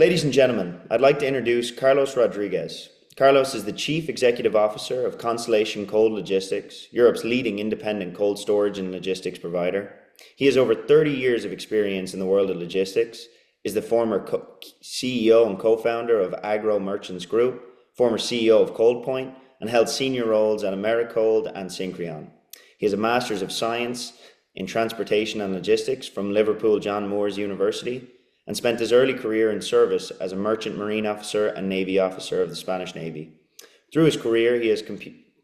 Ladies and gentlemen, I'd like to introduce Carlos Rodriguez. Carlos is the Chief Executive Officer of Constellation Cold Logistics, Europe's leading independent cold storage and logistics provider. He has over 30 years of experience in the world of logistics, is the former CEO and co-founder of Agro Merchants Group, former CEO of Coldpoint, and held senior roles at Americold and Syncreon. He has a Master's of Science in Transportation and Logistics from Liverpool John Moores University and spent his early career in service as a merchant marine officer and navy officer of the Spanish Navy. Through his career, he has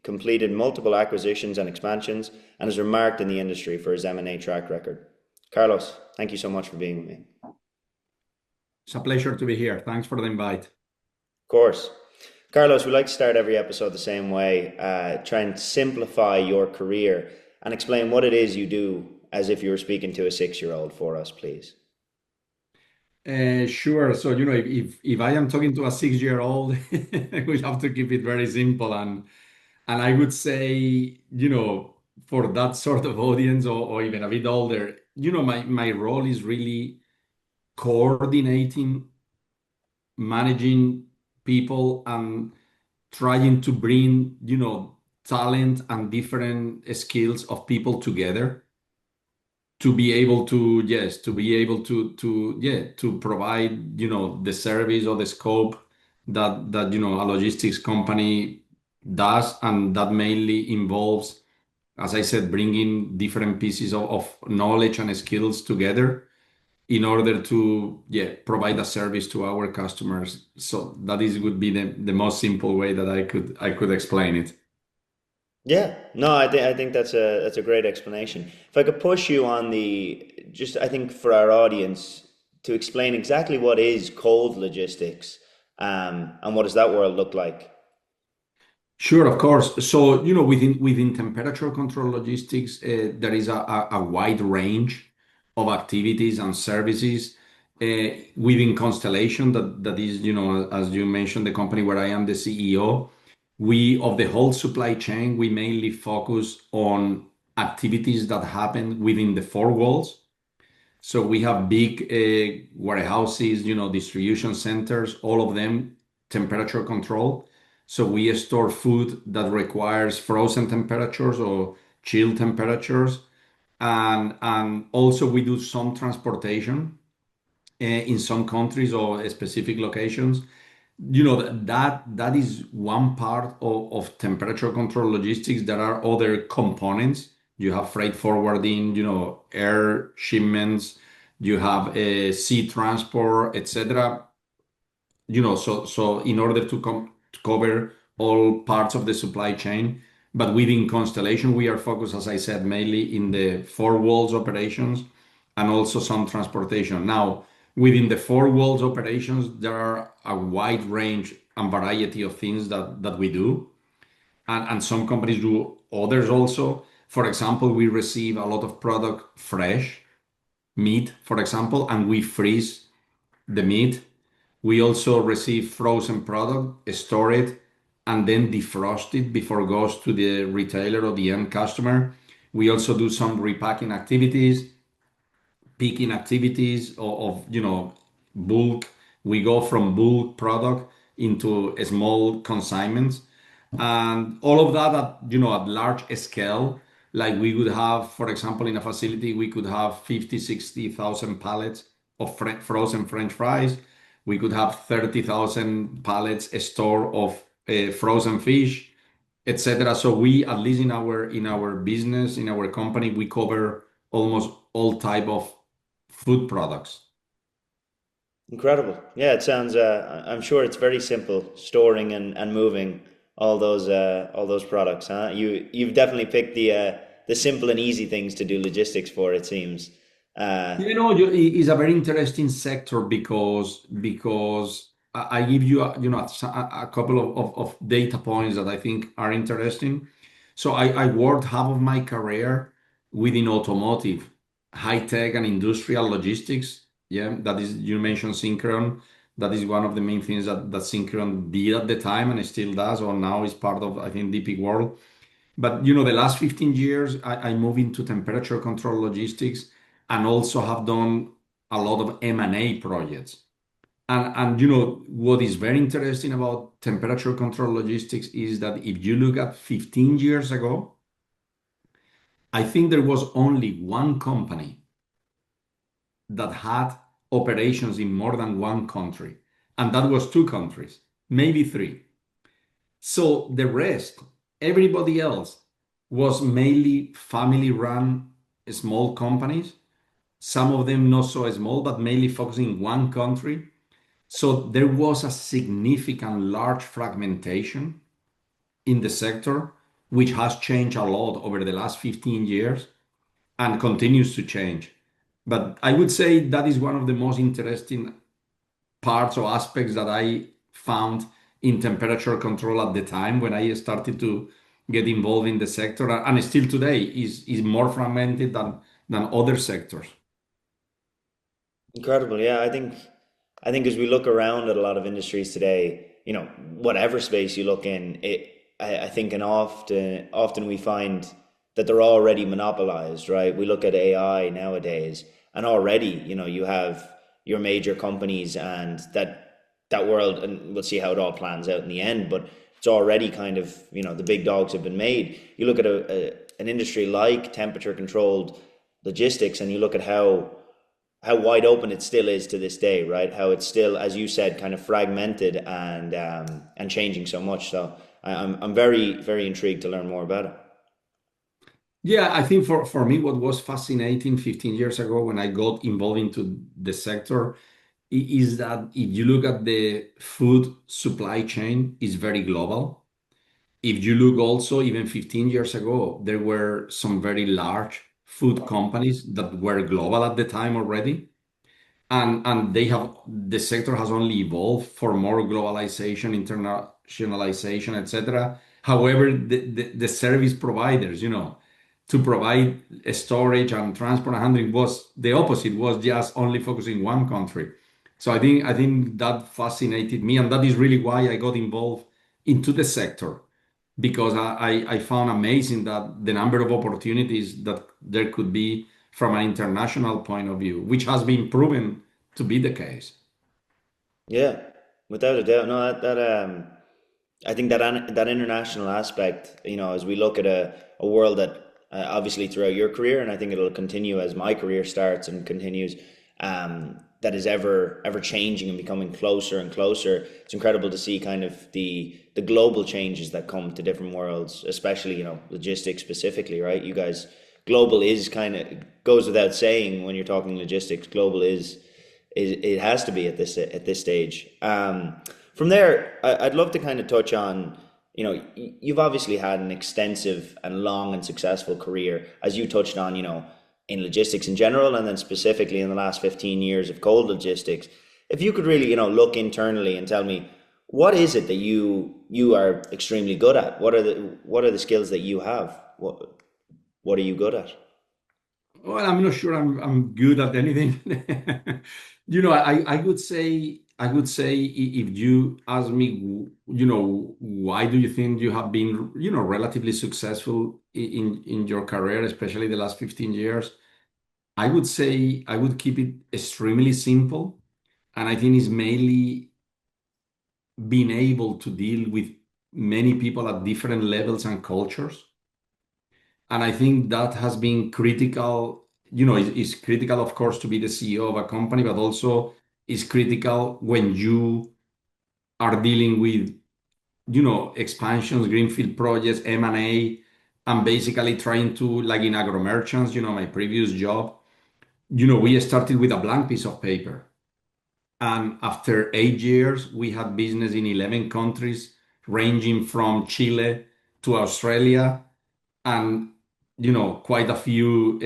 completed multiple acquisitions and expansions and is remarked in the industry for his M&A track record. Carlos, thank you so much for being with me. It's a pleasure to be here. Thanks for the invite. Of course. Carlos, we like to start every episode the same way, try and simplify your career and explain what it is you do as if you were speaking to a 6-year-old for us, please. Sure. So, if I am talking to a 6-year-old, we have to keep it very simple. And I would say, for that sort of audience or even a bit older, my role is really coordinating, managing people and trying to bring, talent and different skills of people together to be able to, yes, to provide, the service or the scope that a logistics company does. And that mainly involves, as I said, bringing different pieces of knowledge and skills together in order to, provide a service to our customers. So would be the most simple way that I could explain it. Yeah, no, I think that's a great explanation. If I could push you on I think for our audience to explain exactly what is cold logistics, and what does that world look like? Sure, of course. So, within temperature control logistics, there is a wide range of activities and services within Constellation. That is, as you mentioned, the company where I am the CEO. Of the whole supply chain, we mainly focus on activities that happen within the four walls. So we have big warehouses, distribution centers, all of them temperature control. So we store food that requires frozen temperatures or chill temperatures. And also we do some transportation in some countries or specific locations. That is one part of temperature control logistics. There are other components. You have freight forwarding, air shipments, you have sea transport, etc. So in order to cover all parts of the supply chain, but within Constellation, we are focused, as I said, mainly in the four walls operations and also some transportation. Now, within the four walls operations, there are a wide range and variety of things that we do. And some companies do others also. For example, we receive a lot of product fresh, meat, for example, and we freeze the meat. We also receive frozen product, store it, and then defrost it before it goes to the retailer or the end customer. We also do some repacking activities, picking activities of bulk. We go from bulk product into a small consignments, and all of that at large scale. Like we would have, for example, in a facility, we could have 50, 60,000 pallets of frozen French fries. We could have 30,000 pallets store of frozen fish, etc. So we, at least in our business, in our company, we cover almost all type of food products. Incredible. Yeah, it sounds. I'm sure it's very simple storing and moving all those products. Huh? You've definitely picked the simple and easy things to do logistics for. It seems. Uh, It's a very interesting sector because I give you a couple of data points that I think are interesting. So I worked half of my career within automotive, high tech and industrial logistics. Yeah, that is, you mentioned Synchron. That is one of the main things that Synchron did at the time and it still does, or now is part of, I think, DP World. But the last 15 years, I moved into temperature control logistics and also have done a lot of M&A projects. And what is very interesting about temperature control logistics is that if you look at 15 years ago, I think there was only one company that had operations in more than one country, and that was two countries, maybe three. So the rest, everybody else, was mainly family-run small companies, some of them not so small, but mainly focusing in one country. So there was a significant large fragmentation in the sector, which has changed a lot over the last 15 years and continues to change. But I would say that is one of the most interesting parts or aspects that I found in temperature control at the time when I started to get involved in the sector, and still today is more fragmented than other sectors. Incredible. Yeah, I think as we look around at a lot of industries today, whatever space you look in, I think and often we find that they're already monopolized, right? We look at AI nowadays and already, you have your major companies and that world, and we'll see how it all plans out in the end, but it's already kind of, the big dogs have been made. You look at an industry like temperature controlled logistics and you look at how wide open it still is to this day, right? How it's still, as you said, kind of fragmented and changing so much. So I'm very very intrigued to learn more about it. Yeah, I think for me, what was fascinating 15 years ago when I got involved into the sector is that if you look at the food supply chain, is very global. If you look also, even 15 years ago, there were some very large food companies that were global at the time already. And the sector has only evolved for more globalization, internationalization, etc. However, the service providers, to provide storage and transport and handling was the opposite, was just only focusing one country. So I think that fascinated me, and that is really why I got involved into the sector because I found amazing that the number of opportunities that there could be from an international point of view, which has been proven to be the case. Yeah, without a doubt. No, I think that international aspect, as we look at a world that obviously throughout your career, and I think it'll continue as my career starts and continues, that is ever changing and becoming closer and closer. It's incredible to see kind of the global changes that come to different worlds, especially logistics specifically, right? You guys, global is kind of goes without saying when you're talking logistics. Global is it has to be at this stage. From there, I'd love to kind of touch on, you've obviously had an extensive and long and successful career, as you touched on, in logistics in general, and then specifically in the last 15 years of cold logistics. If you could really, look internally and tell me, what is it that you are extremely good at? What are the skills that you have? What are you good at? Well, I'm not sure I'm good at anything. I would say if you ask me, why do you think you have been, relatively successful in your career, especially the last 15 years? I would say I would keep it extremely simple, and I think it's mainly being able to deal with many people at different levels and cultures. And I think that has been critical. It's critical, of course, to be the CEO of a company, but also is critical when you are dealing with, expansions, greenfield projects, M&A, and basically trying to, like in agro merchants, my previous job, we started with a blank piece of paper. And after 8 years, we had business in 11 countries, ranging from Chile to Australia, and quite a few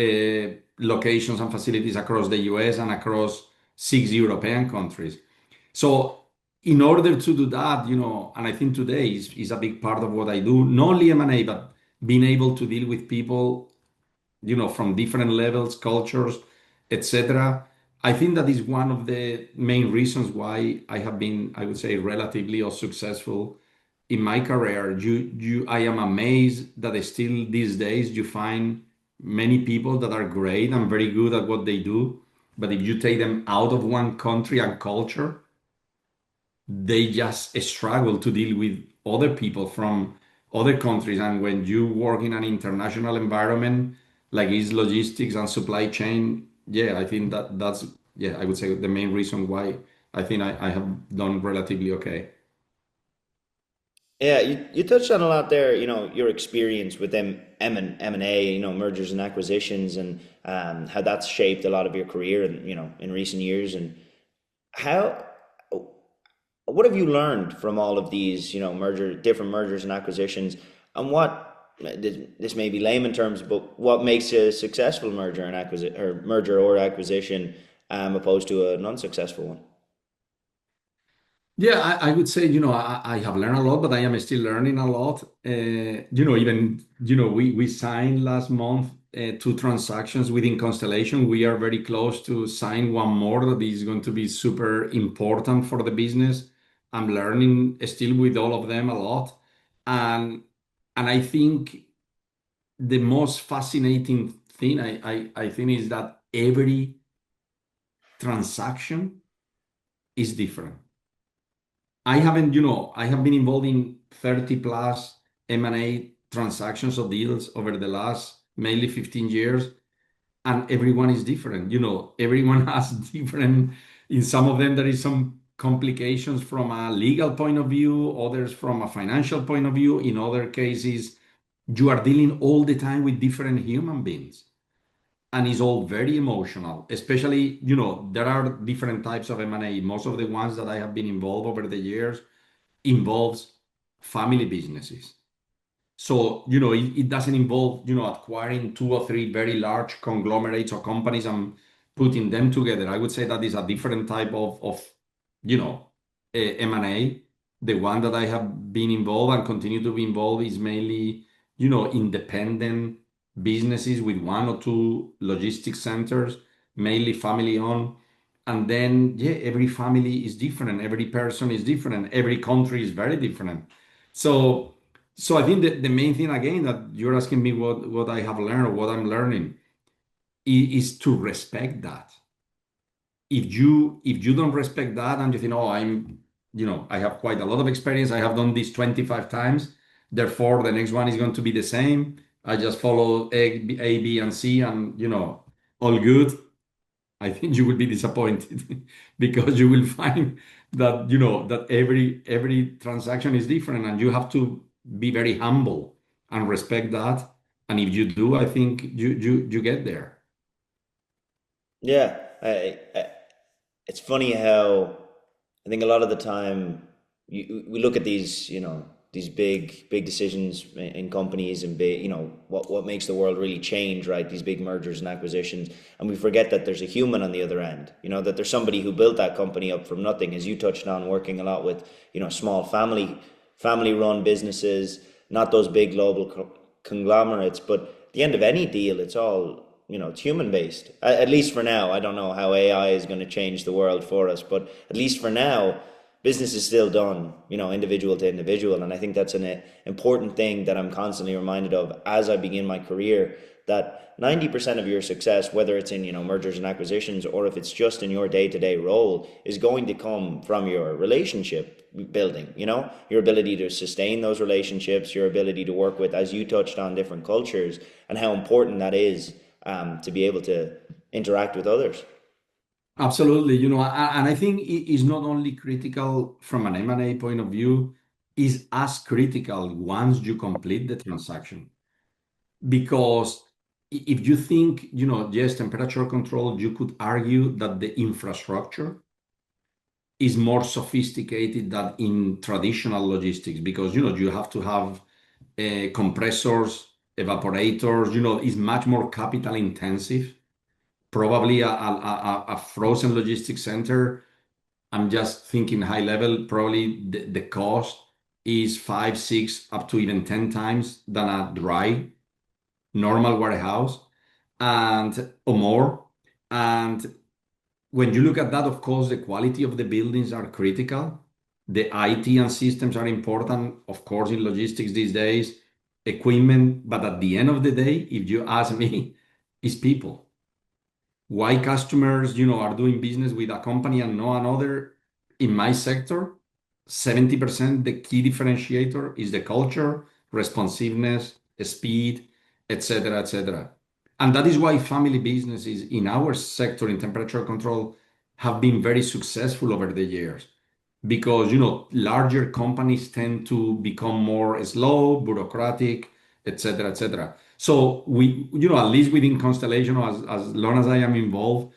locations and facilities across the US and across 6 European countries. So in order to do that, and I think today is a big part of what I do, not only M&A, but being able to deal with people, from different levels, cultures, etc. I think that is one of the main reasons why I have been, I would say, relatively or successful in my career. I am amazed that still these days you find many people that are great and very good at what they do, but if you take them out of one country and culture, they just struggle to deal with other people from other countries. And when you work in an international environment like is logistics and supply chain, yeah, I think that's yeah, I would say the main reason why I think I have done relatively okay. Yeah, you touched on a lot there, your experience with M&A, mergers and acquisitions, and how that's shaped a lot of your career and, in recent years. And how, what have you learned from all of these, different mergers and acquisitions, and this may be layman terms, but what makes a successful merger or acquisition, opposed to an unsuccessful one? Yeah, I would say, I have learned a lot, but I am still learning a lot. Even, we signed last month two transactions within Constellation. We are very close to sign one more that is going to be super important for the business. I'm learning still with all of them a lot. And and I think the most fascinating thing I think is that every transaction is different. I have been involved in 30 plus M&A transactions or deals over the last mainly 15 years, and everyone is different. Everyone has different, in some of them, there is some complications from a legal point of view, others from a financial point of view. In other cases, you are dealing all the time with different human beings. And it's all very emotional, especially, there are different types of M&A. Most of the ones that I have been involved over the years involves family businesses. So, it doesn't involve, acquiring two or three very large conglomerates or companies and putting them together. I would say that is a different type of M&A. The one that I have been involved and continue to be involved is mainly, independent businesses with one or two logistics centers, mainly family owned. And then, yeah, every family is different, every person is different, every country is very different. So, so I think that the main thing again that you're asking me what I have learned or what I'm learning is to respect that. If you don't respect that and you think, oh, I have quite a lot of experience, I have done this 25 times, therefore the next one is going to be the same. I just follow A, B, and C, and all good. I think you will be disappointed because you will find that that every transaction is different, and you have to be very humble and respect that. And if you do, I think you get there. Yeah, it's funny how I think a lot of the time we look at these, these big decisions in companies and big, what makes the world really change, right? These big mergers and acquisitions, and we forget that there's a human on the other end. That there's somebody who built that company up from nothing, as you touched on, working a lot with, small family run businesses, not those big global conglomerates. But at the end of any deal, it's all, it's human based. At least for now. I don't know how AI is going to change the world for us, but at least for now, business is still done, individual to individual. And I think that's an important thing that I'm constantly reminded of as I begin my career, that 90% of your success, whether it's in, mergers and acquisitions, or if it's just in your day-to-day role, is going to come from your relationship building, your ability to sustain those relationships, your ability to work with, as you touched on, different cultures, and how important that is, to be able to interact with others. Absolutely, and I think it is not only critical from an M&A point of view, is as critical once you complete the transaction. Because if you think, yes, temperature control, you could argue that the infrastructure is more sophisticated than in traditional logistics because you have to have compressors, evaporators. Is much more capital intensive. Probably a frozen logistics center. I'm just thinking high level. Probably the cost is 5, 6, up to even 10 times than a dry normal warehouse and or more. And when you look at that, of course, the quality of the buildings are critical. The IT and systems are important, of course, in logistics these days, equipment. But at the end of the day, if you ask me, it's people. Why customers, are doing business with a company and no another in my sector? 70%, the key differentiator is the culture, responsiveness, speed, etc., etc. And that is why family businesses in our sector in temperature control have been very successful over the years because larger companies tend to become more slow, bureaucratic, etc., etc. So we, at least within Constellation, as long as I am involved,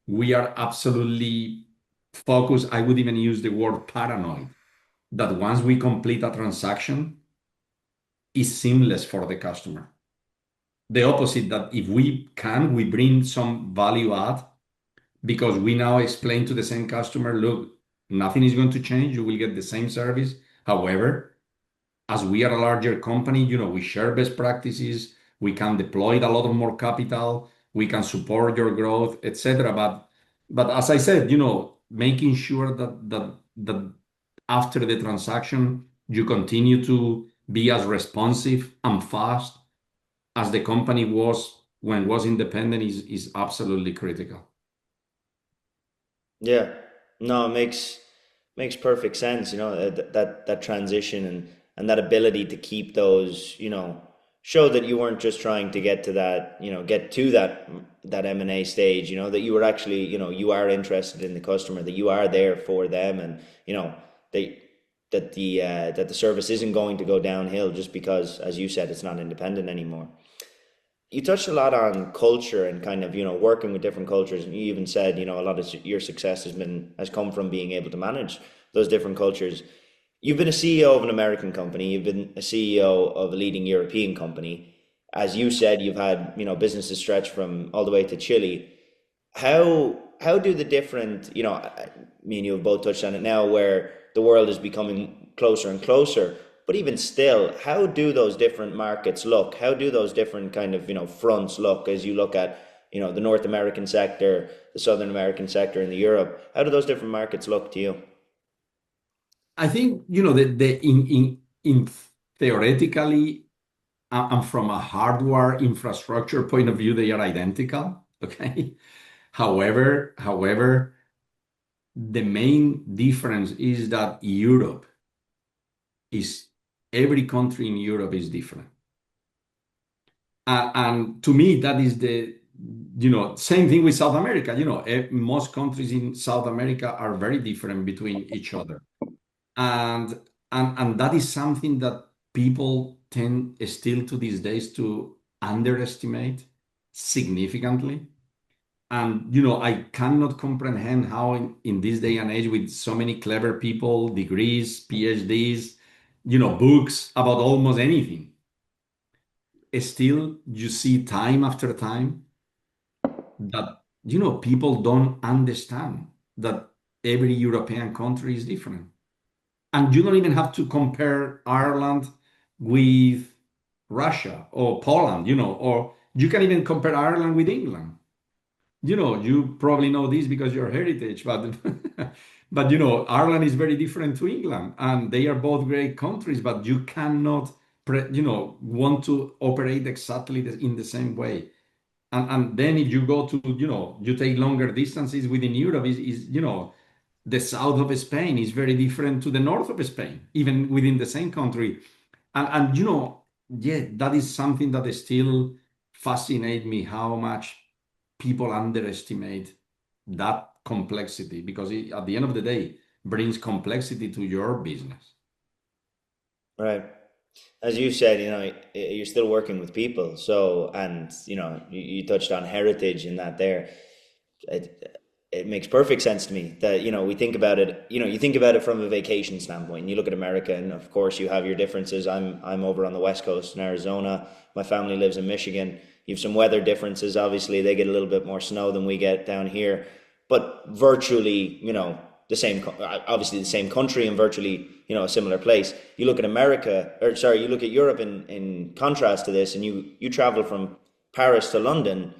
we are absolutely focused. I would even use the word paranoid that once we complete a transaction, is seamless for the customer. The opposite, that if we can, we bring some value add because we now explain to the same customer, look, nothing is going to change. You will get the same service. However, as we are a larger company, we share best practices. We can deploy a lot of more capital. We can support your growth, etc. But as I said, making sure that after the transaction, you continue to be as responsive and fast as the company was when it was independent is absolutely critical. Yeah, no, it makes perfect sense. That transition and that ability to keep those, show that you weren't just trying to get to that, get to that M&A stage. That you were actually, you are interested in the customer, that you are there for them, and they that the service isn't going to go downhill just because, as you said, it's not independent anymore. You touched a lot on culture and kind of working with different cultures, and you even said a lot of your success has come from being able to manage those different cultures. You've been a CEO of an American company, you've been a CEO of a leading European company. As you said, you've had businesses stretch from all the way to Chile. How do the different, me and you have both touched on it now, where the world is becoming closer and closer, but even still, how do those different markets look? How do those different kind of, fronts look as you look at, the North American sector, the Southern American sector, and the Europe? How do those different markets look to you? I think, in theoretically and from a hardware infrastructure point of view, they are identical. Okay. However, the main difference is that is every country in Europe is different. And to me, that is same thing with South America. Most countries in South America are very different between each other. And and that is something that people tend still to these days to underestimate significantly. And I cannot comprehend how in this day and age with so many clever people, degrees, PhDs, books about almost anything, still you see time after time that people don't understand that every European country is different. And you don't even have to compare Ireland with Russia or Poland, or you can even compare Ireland with England. You probably know this because you're heritage, but but Ireland is very different to England, and they are both great countries, but you cannot want to operate exactly in the same way. And then if you go to, you take longer distances within Europe, is the south of Spain is very different to the north of Spain, even within the same country. And yeah, that is something that still fascinates me, how much people underestimate that complexity, because at the end of the day, brings complexity to your business. Right. As you said, you're still working with people. So, and you touched on heritage in that there. It makes perfect sense to me that we think about it. You think about it from a vacation standpoint, and you look at America, and of course you have your differences. I'm over on the West Coast in Arizona. My family lives in Michigan. You have some weather differences. Obviously, they get a little bit more snow than we get down here, but virtually, the same. Obviously, the same country and virtually, a similar place. You look at America, or sorry, you look at Europe in contrast to this, and you travel from Paris to London.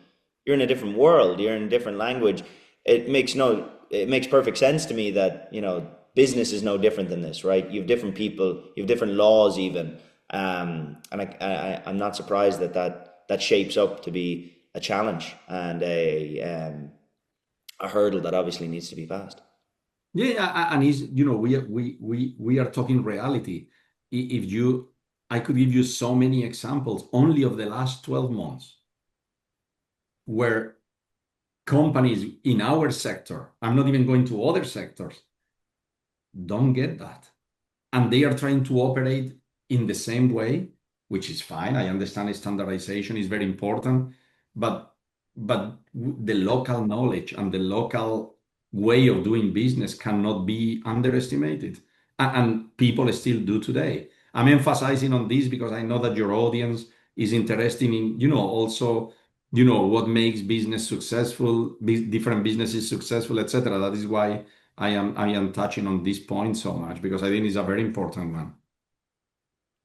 You're in a different world. You're in a different language. It makes perfect sense to me that business is no different than this, right? You have different people, you have different laws even, and I'm not surprised that shapes up to be a challenge and a hurdle that obviously needs to be passed. Yeah, and is we are talking reality. If you, I could give you so many examples only of the last 12 months where companies in our sector, I'm not even going to other sectors, don't get that. And they are trying to operate in the same way, which is fine. I understand standardization is very important, but the local knowledge and the local way of doing business cannot be underestimated. And people still do today. I'm emphasizing on this because I know that your audience is interested in, also, what makes business successful, different businesses successful, etc. That is why I am touching on this point so much because I think it's a very important one.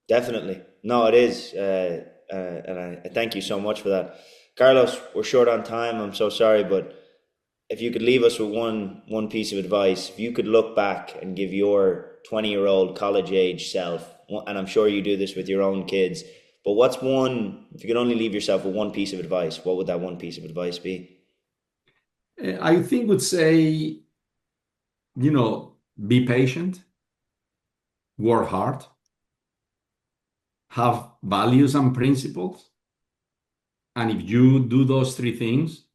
Definitely. No, it is. And I thank you so much for that. Carlos, we're short on time. I'm so sorry, but if you could leave us with one piece of advice, if you could look back and give your 20-year-old college age self, and I'm sure you do this with your own kids, but what's one, if you could only leave yourself with one piece of advice, what would that one piece of advice be? I think would say, be patient, work hard, have values and principles, and if you do those three things,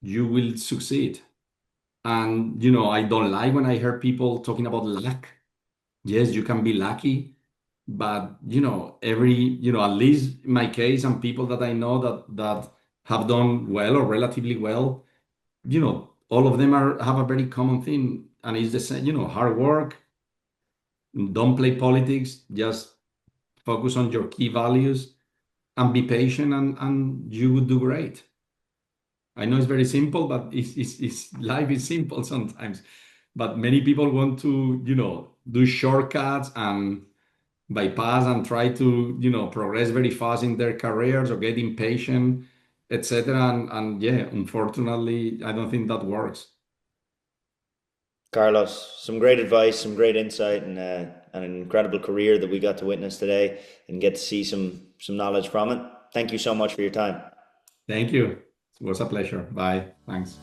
you will succeed. And I don't like when I hear people talking about luck. Yes, you can be lucky, but at least in my case and people that I know that have done well or relatively well, all of them have a very common thing, and it's the same, hard work, don't play politics, just focus on your key values and be patient, and you would do great. I know it's very simple, but life is simple sometimes. But many people want to, do shortcuts and bypass and try to, progress very fast in their careers or get impatient, etc. And yeah, unfortunately, I don't think that works. Carlos, some great advice, some great insight, and an incredible career that we got to witness today and get to see some knowledge from it. Thank you so much for your time. Thank you. It was a pleasure. Bye. Thanks.